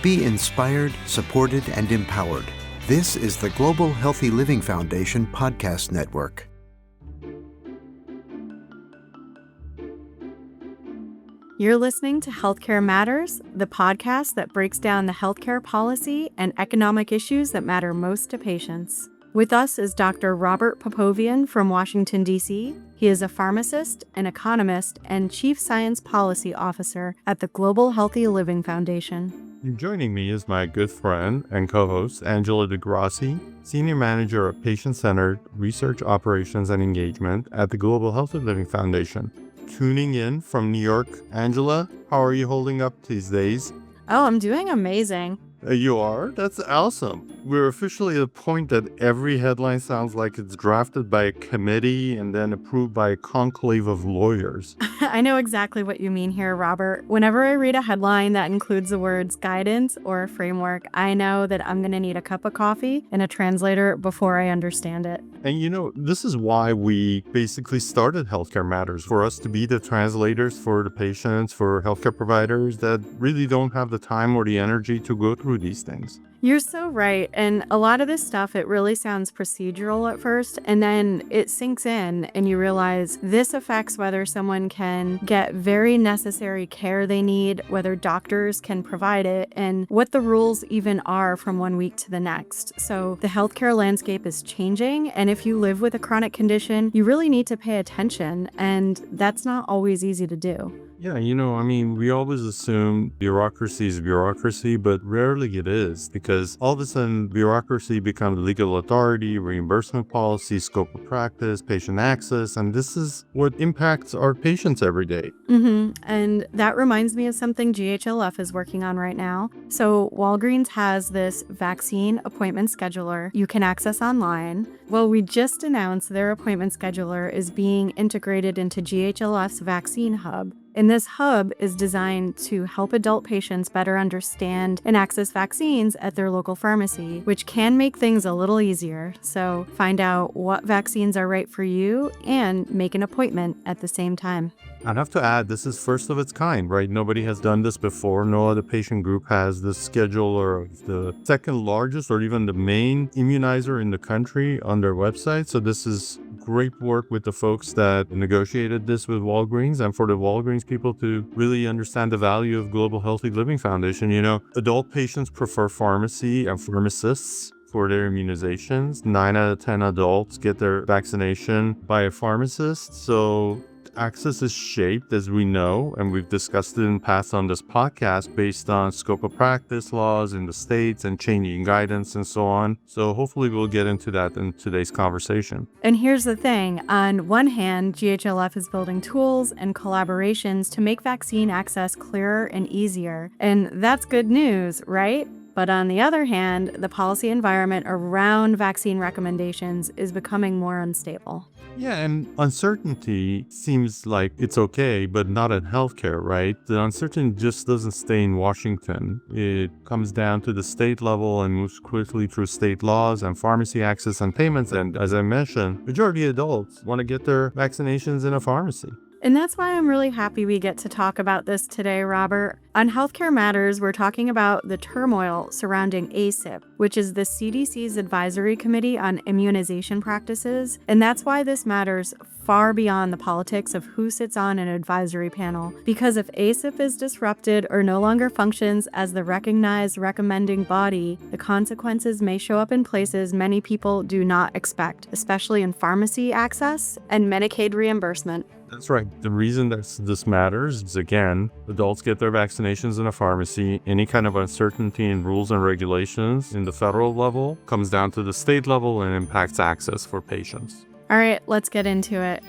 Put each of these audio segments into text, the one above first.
Be inspired, supported, and empowered. This is the Global Healthy Living Foundation podcast network. You're listening to Healthcare Matters, the podcast that breaks down the healthcare policy and economic issues that matter most to patients. With us is Dr. Robert Popovian from Washington, D.C. He is a pharmacist, an economist, and Chief Science Policy Officer at the Global Healthy Living Foundation. Joining me is my good friend and co-host, Angela Degrassi, Senior Manager of Patient-Centered Research Operations and Engagement at the Global Healthy Living Foundation. Tuning in from New York. Angela, how are you holding up these days? Oh, I'm doing amazing. You are? That's awesome. We're officially at the point that every headline sounds like it's drafted by a committee and then approved by a conclave of lawyers. I know exactly what you mean here, Robert. Whenever I read a headline that includes the words guidance or framework, I know that I'm going to need a cup of coffee and a translator before I understand it. And this is why we basically started Healthcare Matters, for us to be the translators for the patients, for healthcare providers that really don't have the time or the energy to go through these things. You're so right. And a lot of this stuff, it really sounds procedural at first, and then it sinks in and you realize this affects whether someone can get very necessary care they need, whether doctors can provide it, and what the rules even are from one week to the next. So the healthcare landscape is changing, and if you live with a chronic condition, you really need to pay attention, and that's not always easy to do. Yeah, we always assume bureaucracy is bureaucracy, but rarely it is, because all of a sudden bureaucracy becomes legal authority, reimbursement policy, scope of practice, patient access, and this is what impacts our patients every day. And that reminds me of something GHLF is working on right now. So Walgreens has this vaccine appointment scheduler you can access online. Well, we just announced their appointment scheduler is being integrated into GHLF's vaccine hub. And this hub is designed to help adult patients better understand and access vaccines at their local pharmacy, which can make things a little easier. So find out what vaccines are right for you and make an appointment at the same time. I'd have to add, this is first of its kind, right? Nobody has done this before. No other patient group has this scheduler of the second largest or even the main immunizer in the country on their website. So this is great work with the folks that negotiated this with Walgreens, and for the Walgreens people to really understand the value of Global Healthy Living Foundation. Adult patients prefer pharmacy and pharmacists for their immunizations. 9 out of 10 adults get their vaccination by a pharmacist. So access is shaped, as we know, and we've discussed it in the past on this podcast, based on scope of practice laws in the states and changing guidance and so on. So hopefully we'll get into that in today's conversation. And here's the thing. On one hand, GHLF is building tools and collaborations to make vaccine access clearer and easier. And that's good news, right? But on the other hand, the policy environment around vaccine recommendations is becoming more unstable. Yeah, and uncertainty seems like it's okay, but not in healthcare, right? The uncertainty just doesn't stay in Washington. It comes down to the state level and moves quickly through state laws and pharmacy access and payments. And as I mentioned, majority of adults want to get their vaccinations in a pharmacy. And that's why I'm really happy we get to talk about this today, Robert. On Healthcare Matters, we're talking about the turmoil surrounding ACIP, which is the CDC's Advisory Committee on Immunization Practices. And that's why this matters far beyond the politics of who sits on an advisory panel. Because if ACIP is disrupted or no longer functions as the recognized recommending body, the consequences may show up in places many people do not expect, especially in pharmacy access and Medicaid reimbursement. That's right. The reason that this matters is, again, adults get their vaccinations in a pharmacy. Any kind of uncertainty in rules and regulations in the federal level comes down to the state level and impacts access for patients. All right, let's get into it.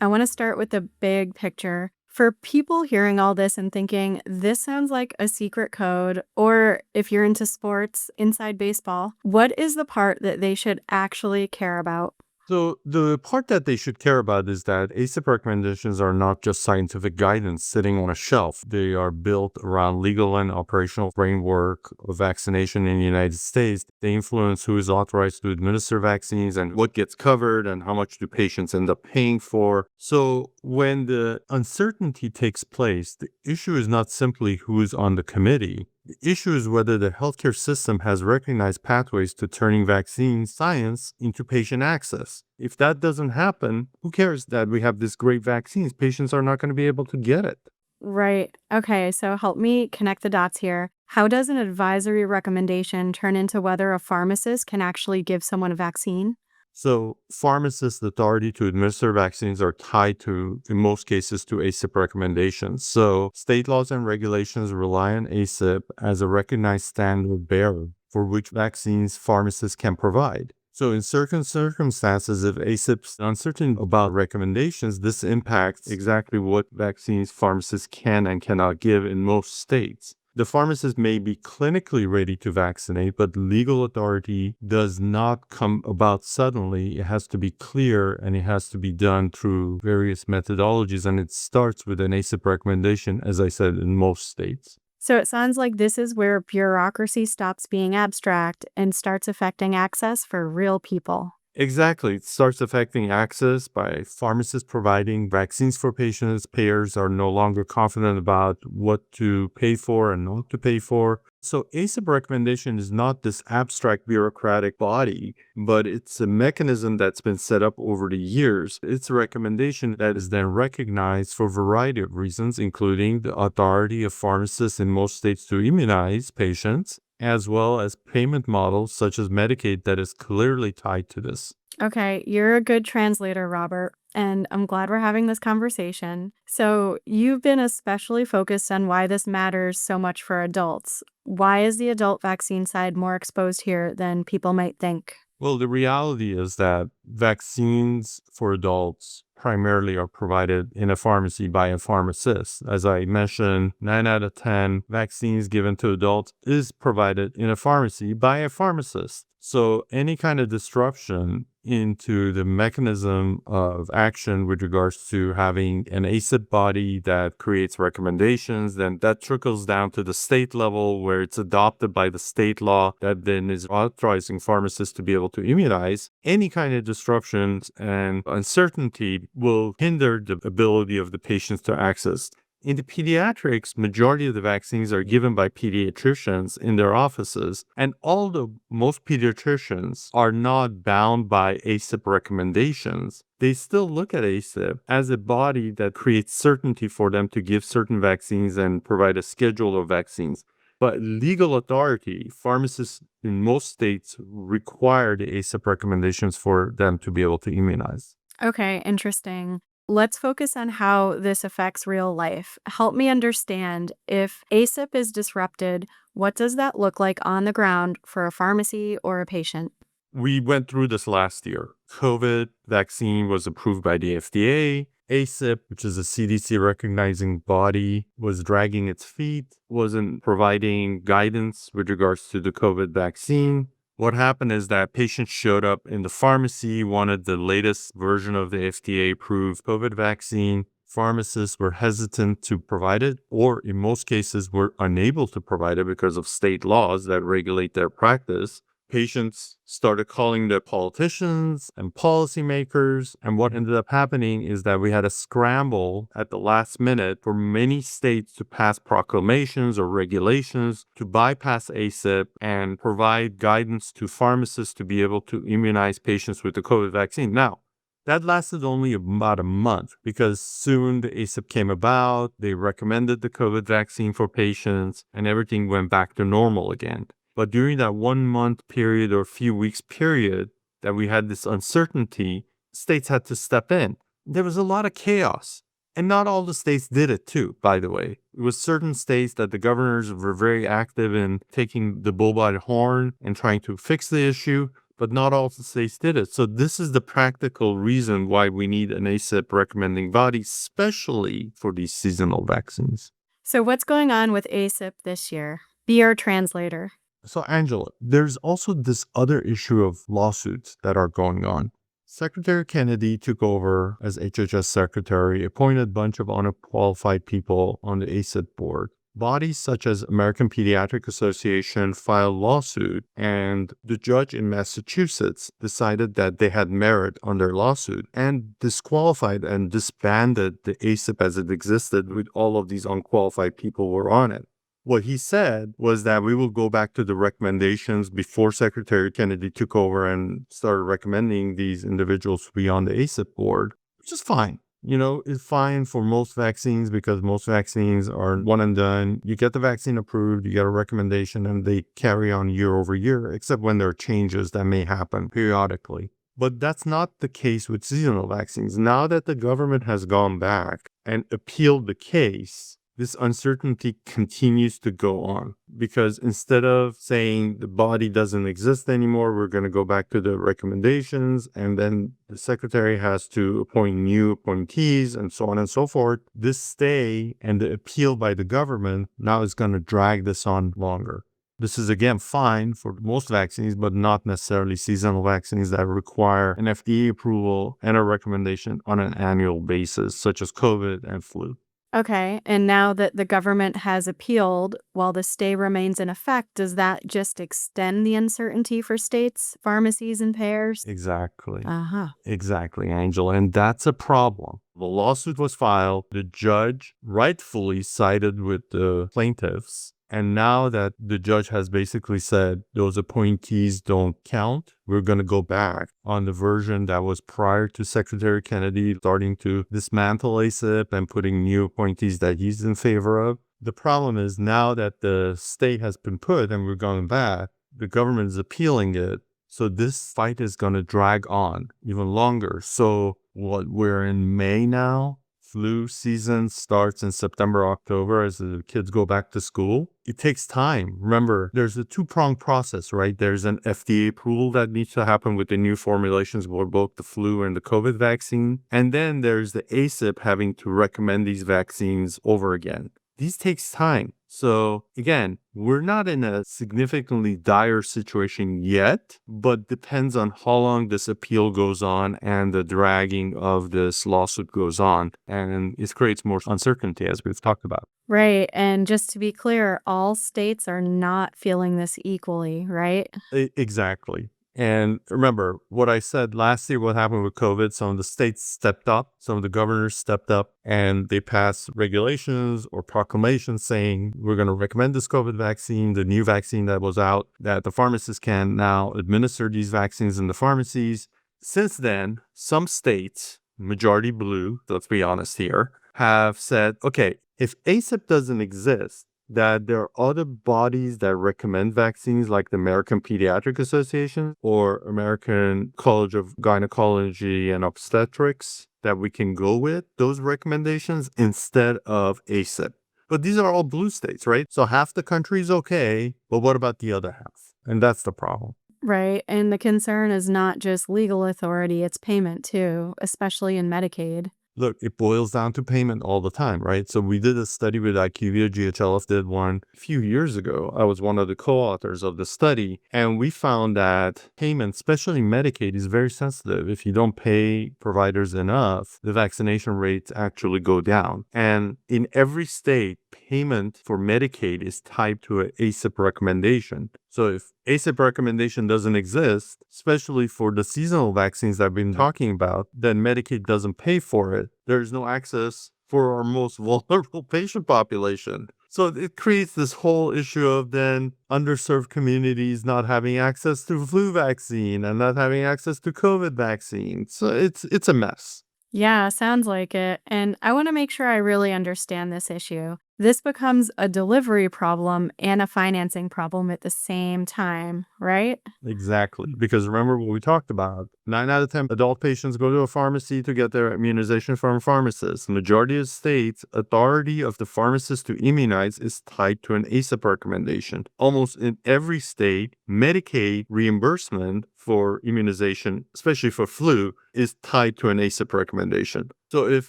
I want to start with the big picture. For people hearing all this and thinking, this sounds like a secret code, or if you're into sports, inside baseball, what is the part that they should actually care about? So the part that they should care about is that ACIP recommendations are not just scientific guidance sitting on a shelf. They are built around legal and operational framework of vaccination in the United States. They influence who is authorized to administer vaccines and what gets covered and how much do patients end up paying for. So when the uncertainty takes place, the issue is not simply who is on the committee. The issue is whether the healthcare system has recognized pathways to turning vaccine science into patient access. If that doesn't happen, who cares that we have these great vaccines? Patients are not going to be able to get it. Right. Okay, so help me connect the dots here. How does an advisory recommendation turn into whether a pharmacist can actually give someone a vaccine? So pharmacists' authority to administer vaccines are tied to, in most cases, to ACIP recommendations. So state laws and regulations rely on ACIP as a recognized standard bearer for which vaccines pharmacists can provide. So in certain circumstances, if ACIP's uncertain about recommendations, this impacts exactly what vaccines pharmacists can and cannot give in most states. The pharmacist may be clinically ready to vaccinate, but legal authority does not come about suddenly. It has to be clear and it has to be done through various methodologies. And it starts with an ACIP recommendation, as I said, in most states. So it sounds like this is where bureaucracy stops being abstract and starts affecting access for real people. Exactly. It starts affecting access by pharmacists providing vaccines for patients. Payers are no longer confident about what to pay for and not to pay for. So ACIP recommendation is not this abstract bureaucratic body, but it's a mechanism that's been set up over the years. It's a recommendation that is then recognized for a variety of reasons, including the authority of pharmacists in most states to immunize patients, as well as payment models such as Medicaid that is clearly tied to this. Okay, you're a good translator, Robert, and I'm glad we're having this conversation. So, you've been especially focused on why this matters so much for adults. Why is the adult vaccine side more exposed here than people might think? Well, the reality is that vaccines for adults primarily are provided in a pharmacy by a pharmacist. As I mentioned, 9 out of 10 vaccines given to adults is provided in a pharmacy by a pharmacist. So any kind of disruption into the mechanism of action with regards to having an ACIP body that creates recommendations, then that trickles down to the state level where it's adopted by the state law that then is authorizing pharmacists to be able to immunize. Any kind of disruptions and uncertainty will hinder the ability of the patients to access. In the pediatrics, majority of the vaccines are given by pediatricians in their offices, and although most pediatricians are not bound by ACIP recommendations, they still look at ACIP as a body that creates certainty for them to give certain vaccines and provide a schedule of vaccines. But legal authority, pharmacists in most states require the ACIP recommendations for them to be able to immunize. Okay, interesting. Let's focus on how this affects real life. Help me understand if ACIP is disrupted, what does that look like on the ground for a pharmacy or a patient? We went through this last year. COVID vaccine was approved by the FDA. ACIP, which is a CDC recognizing body, was dragging its feet, wasn't providing guidance with regards to the COVID vaccine. What happened is that patients showed up in the pharmacy, wanted the latest version of the FDA-approved COVID vaccine. Pharmacists were hesitant to provide it, or in most cases were unable to provide it because of state laws that regulate their practice. Patients started calling the politicians and policymakers, and what ended up happening is that we had a scramble at the last minute for many states to pass proclamations or regulations to bypass ACIP and provide guidance to pharmacists to be able to immunize patients with the COVID vaccine. Now, that lasted only about a month because soon the ACIP came about, they recommended the COVID vaccine for patients, and everything went back to normal again. But during that 1 month period or few weeks period that we had this uncertainty, states had to step in. There was a lot of chaos. And not all the states did it too, by the way. It was certain states that the governors were very active in taking the bull by the horn and trying to fix the issue, but not all the states did it. So this is the practical reason why we need an ACIP recommending body, especially for these seasonal vaccines. So, what's going on with ACIP this year? Be our translator. So, Angela, there's also this other issue of lawsuits that are going on. Secretary Kennedy took over as HHS secretary, appointed a bunch of unqualified people on the ACIP board. Bodies such as American Pediatric Association filed lawsuit, and the judge in Massachusetts decided that they had merit on their lawsuit and disqualified and disbanded the ACIP as it existed with all of these unqualified people who were on it. What he said was that we will go back to the recommendations before Secretary Kennedy took over and started recommending these individuals to be on the ACIP board, which is fine. It's fine for most vaccines because most vaccines are one and done. You get the vaccine approved, you get a recommendation, and they carry on year over year, except when there are changes that may happen periodically. But that's not the case with seasonal vaccines. Now that the government has gone back and appealed the case, this uncertainty continues to go on because instead of saying the body doesn't exist anymore, we're going to go back to the recommendations, and then the secretary has to appoint new appointees and so on and so forth. This stay and the appeal by the government now is going to drag this on longer. This is, again, fine for most vaccines, but not necessarily seasonal vaccines that require an FDA approval and a recommendation on an annual basis, such as COVID and flu. Okay, and now that the government has appealed, while the stay remains in effect, does that just extend the uncertainty for states, pharmacies, and payers? Exactly. Uh-huh. Exactly, Angela. And that's a problem. The lawsuit was filed. The judge rightfully sided with the plaintiffs. And now that the judge has basically said those appointees don't count, we're going to go back on the version that was prior to Secretary Kennedy starting to dismantle ACIP and putting new appointees that he's in favor of. The problem is now that the stay has been put and we're going back, the government is appealing it. So this fight is going to drag on even longer. So we're in May now. Flu season starts in September, October as the kids go back to school. It takes time. Remember, there's a two-pronged process, right? There's an FDA approval that needs to happen with the new formulations for both the flu and the COVID vaccine. And then there's the ACIP having to recommend these vaccines over again. These takes time. So again, we're not in a significantly dire situation yet, but depends on how long this appeal goes on and the dragging of this lawsuit goes on. And it creates more uncertainty, as we've talked about. Right. And just to be clear, all states are not feeling this equally, right? Exactly. And remember what I said last year, what happened with COVID, some of the states stepped up, some of the governors stepped up, and they passed regulations or proclamations saying, we're going to recommend this COVID vaccine, the new vaccine that was out, that the pharmacists can now administer these vaccines in the pharmacies. Since then, some states, majority blue, let's be honest here, have said, okay, if ACIP doesn't exist, that there are other bodies that recommend vaccines like the American Pediatric Association or American College of Gynecology and Obstetrics that we can go with those recommendations instead of ACIP. But these are all blue states, right? So half the country is okay, but what about the other half? And that's the problem. Right. And the concern is not just legal authority, it's payment too, especially in Medicaid. Look, it boils down to payment all the time, right? So we did a study with IQVIA, GHLF did one a few years ago. I was one of the co-authors of the study, and we found that payment, especially Medicaid, is very sensitive. If you don't pay providers enough, the vaccination rates actually go down. And in every state, payment for Medicaid is tied to an ACIP recommendation. So if ACIP recommendation doesn't exist, especially for the seasonal vaccines that I've been talking about, then Medicaid doesn't pay for it. There's no access for our most vulnerable patient population. So it creates this whole issue of then underserved communities not having access to flu vaccine and not having access to COVID vaccine. So it's a mess. Yeah, sounds like it. And I want to make sure I really understand this issue. This becomes a delivery problem and a financing problem at the same time, right? Exactly. Because remember what we talked about. 9 out of 10 adult patients go to a pharmacy to get their immunization from a pharmacist. The majority of states, authority of the pharmacist to immunize is tied to an ACIP recommendation. Almost in every state, Medicaid reimbursement for immunization, especially for flu, is tied to an ACIP recommendation. So if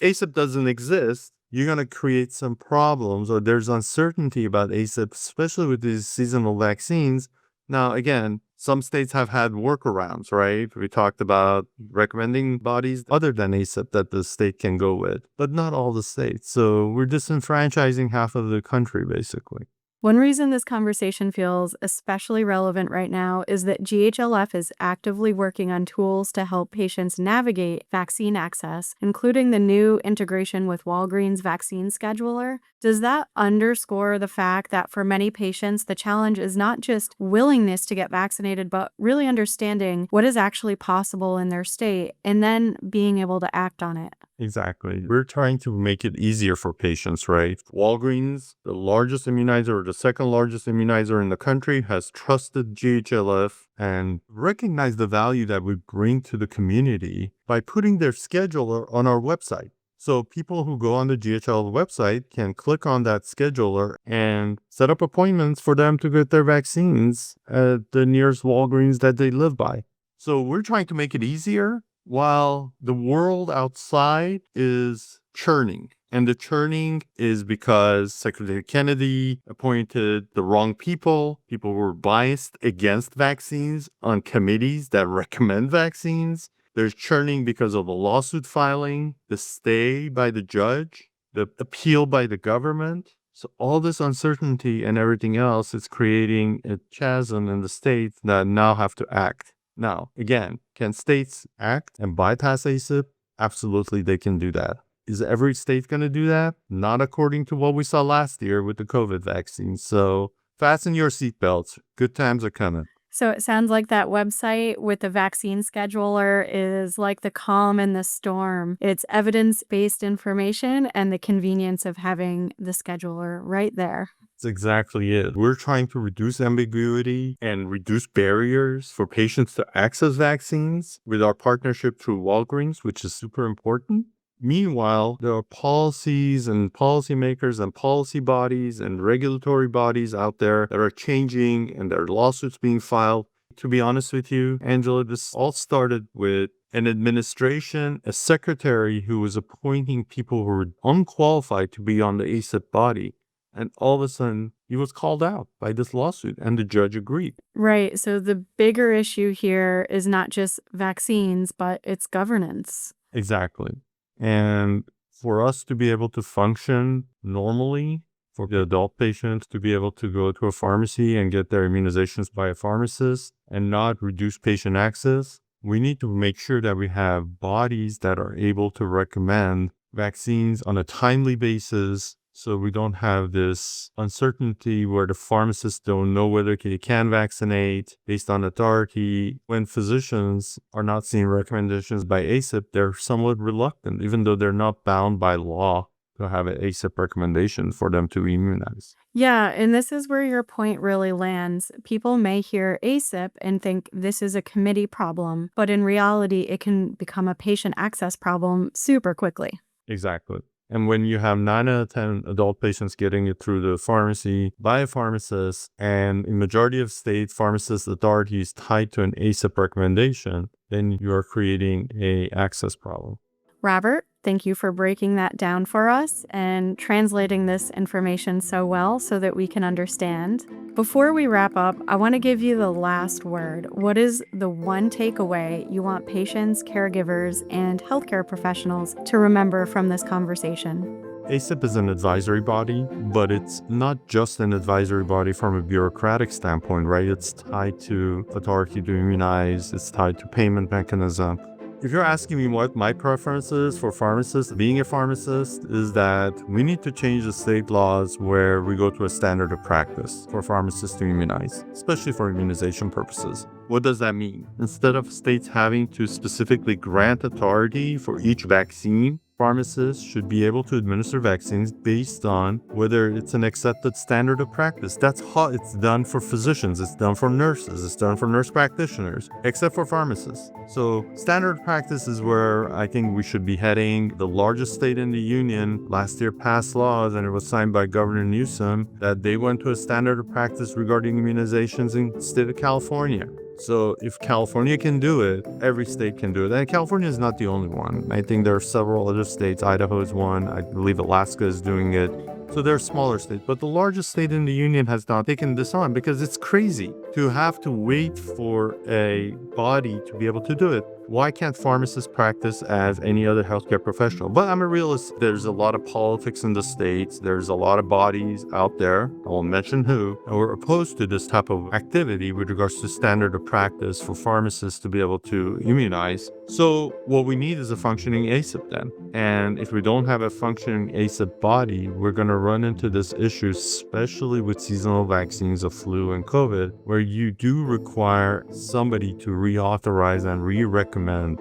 ACIP doesn't exist, you're going to create some problems, or there's uncertainty about ACIP, especially with these seasonal vaccines. Now, again, Some states have had workarounds, right? We talked about recommending bodies other than ACIP that the state can go with, but not all the states. So we're disenfranchising half of the country, basically. One reason this conversation feels especially relevant right now is that GHLF is actively working on tools to help patients navigate vaccine access, including the new integration with Walgreens Vaccine Scheduler. Does that underscore the fact that for many patients, the challenge is not just willingness to get vaccinated, but really understanding what is actually possible in their state and then being able to act on it? Exactly. We're trying to make it easier for patients, right? Walgreens, the largest immunizer or the second largest immunizer in the country, has trusted GHLF and recognized the value that we bring to the community by putting their scheduler on our website. So people who go on the GHL website can click on that scheduler and set up appointments for them to get their vaccines at the nearest Walgreens that they live by. So we're trying to make it easier while the world outside is churning. And the churning is because Secretary Kennedy appointed the wrong people. People were biased against vaccines on committees that recommend vaccines. There's churning because of the lawsuit filing, the stay by the judge, the appeal by the government. So all this uncertainty and everything else is creating a chasm in the states that now have to act. Now, again, can states act and bypass ACIP? Absolutely, they can do that. Is every state going to do that? Not according to what we saw last year with the COVID vaccine. So fasten your seatbelts. Good times are coming. So it sounds like that website with the vaccine scheduler is like the calm in the storm. It's evidence-based information and the convenience of having the scheduler right there. That's exactly it. We're trying to reduce ambiguity and reduce barriers for patients to access vaccines with our partnership through Walgreens, which is super important. Meanwhile, there are policies and policymakers and policy bodies and regulatory bodies out there that are changing and there are lawsuits being filed. To be honest with you, Angela, this all started with an administration, a secretary who was appointing people who were unqualified to be on the ACIP body. And all of a sudden, he was called out by this lawsuit, and the judge agreed. Right. So the bigger issue here is not just vaccines, but it's governance. Exactly. And for us to be able to function normally, for the adult patients to be able to go to a pharmacy and get their immunizations by a pharmacist and not reduce patient access, we need to make sure that we have bodies that are able to recommend vaccines on a timely basis, so we don't have this uncertainty where the pharmacists don't know whether they can vaccinate based on authority. When physicians are not seeing recommendations by ACIP, they're somewhat reluctant, even though they're not bound by law to have an ACIP recommendation for them to immunize. Yeah, and this is where your point really lands. People may hear ACIP and think this is a committee problem, but in reality, it can become a patient access problem super quickly. Exactly. And when you have 9 out of 10 adult patients getting it through the pharmacy by a pharmacist, and in majority of states, pharmacist authority is tied to an ACIP recommendation, then you are creating a access problem. Robert, thank you for breaking that down for us and translating this information so well so that we can understand. Before we wrap up, I want to give you the last word. What is the one takeaway you want patients, caregivers, and healthcare professionals to remember from this conversation? ACIP is an advisory body, but it's not just an advisory body from a bureaucratic standpoint, right? It's tied to authority to immunize, it's tied to payment mechanism. If you're asking me what my preference is for pharmacists, being a pharmacist is that we need to change the state laws where we go to a standard of practice for pharmacists to immunize, especially for immunization purposes. What does that mean? Instead of states having to specifically grant authority for each vaccine, pharmacists should be able to administer vaccines based on whether it's an accepted standard of practice. That's how it's done for physicians, it's done for nurses, it's done for nurse practitioners, except for pharmacists. So standard of practice is where I think we should be heading. The largest state in the union last year passed laws, and it was signed by Governor Newsom, that they went to a standard of practice regarding immunizations in the state of California. So if California can do it, every state can do it. And California is not the only one. I think there are several other states. Idaho is one. I believe Alaska is doing it. So there are smaller states. But the largest state in the union has not taken this on because it's crazy. to have to wait for a body to be able to do it. Why can't pharmacists practice as any other healthcare professional? But I'm a realist. There's a lot of politics in the States. There's a lot of bodies out there, I won't mention who, and we're opposed to this type of activity with regards to standard of practice for pharmacists to be able to immunize. So what we need is a functioning ACIP then. And if we don't have a functioning ACIP body, we're going to run into this issue, especially with seasonal vaccines of flu and COVID, where you do require somebody to reauthorize and re-recommend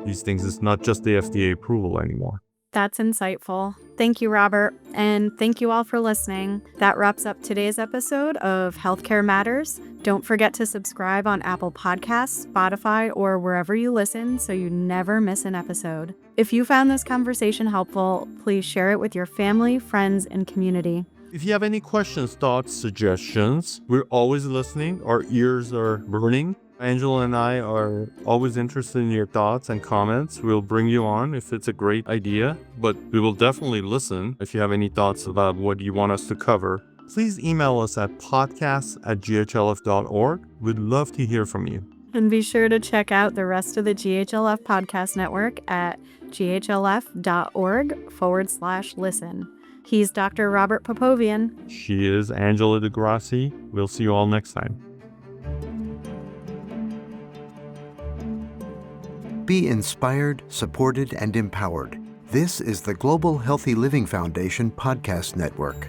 these things. It's not just the FDA approval anymore. That's insightful. Thank you, Robert. And thank you all for listening. That wraps up today's episode of Healthcare Matters. Don't forget to subscribe on Apple Podcasts, Spotify, or wherever you listen so you never miss an episode. If you found this conversation helpful, please share it with your family, friends, and community. If you have any questions, thoughts, suggestions, we're always listening. Our ears are burning. Angela and I are always interested in your thoughts and comments. We'll bring you on if it's a great idea, but we will definitely listen. If you have any thoughts about what you want us to cover, please email us at podcasts@ghlf.org. We'd love to hear from you. And be sure to check out the rest of the GHLF podcast network at ghlf.org/listen. He's Dr. Robert Popovian. She is Angela Degrassi. We'll see you all next time. Be inspired, supported, and empowered. This is the Global Healthy Living Foundation podcast network.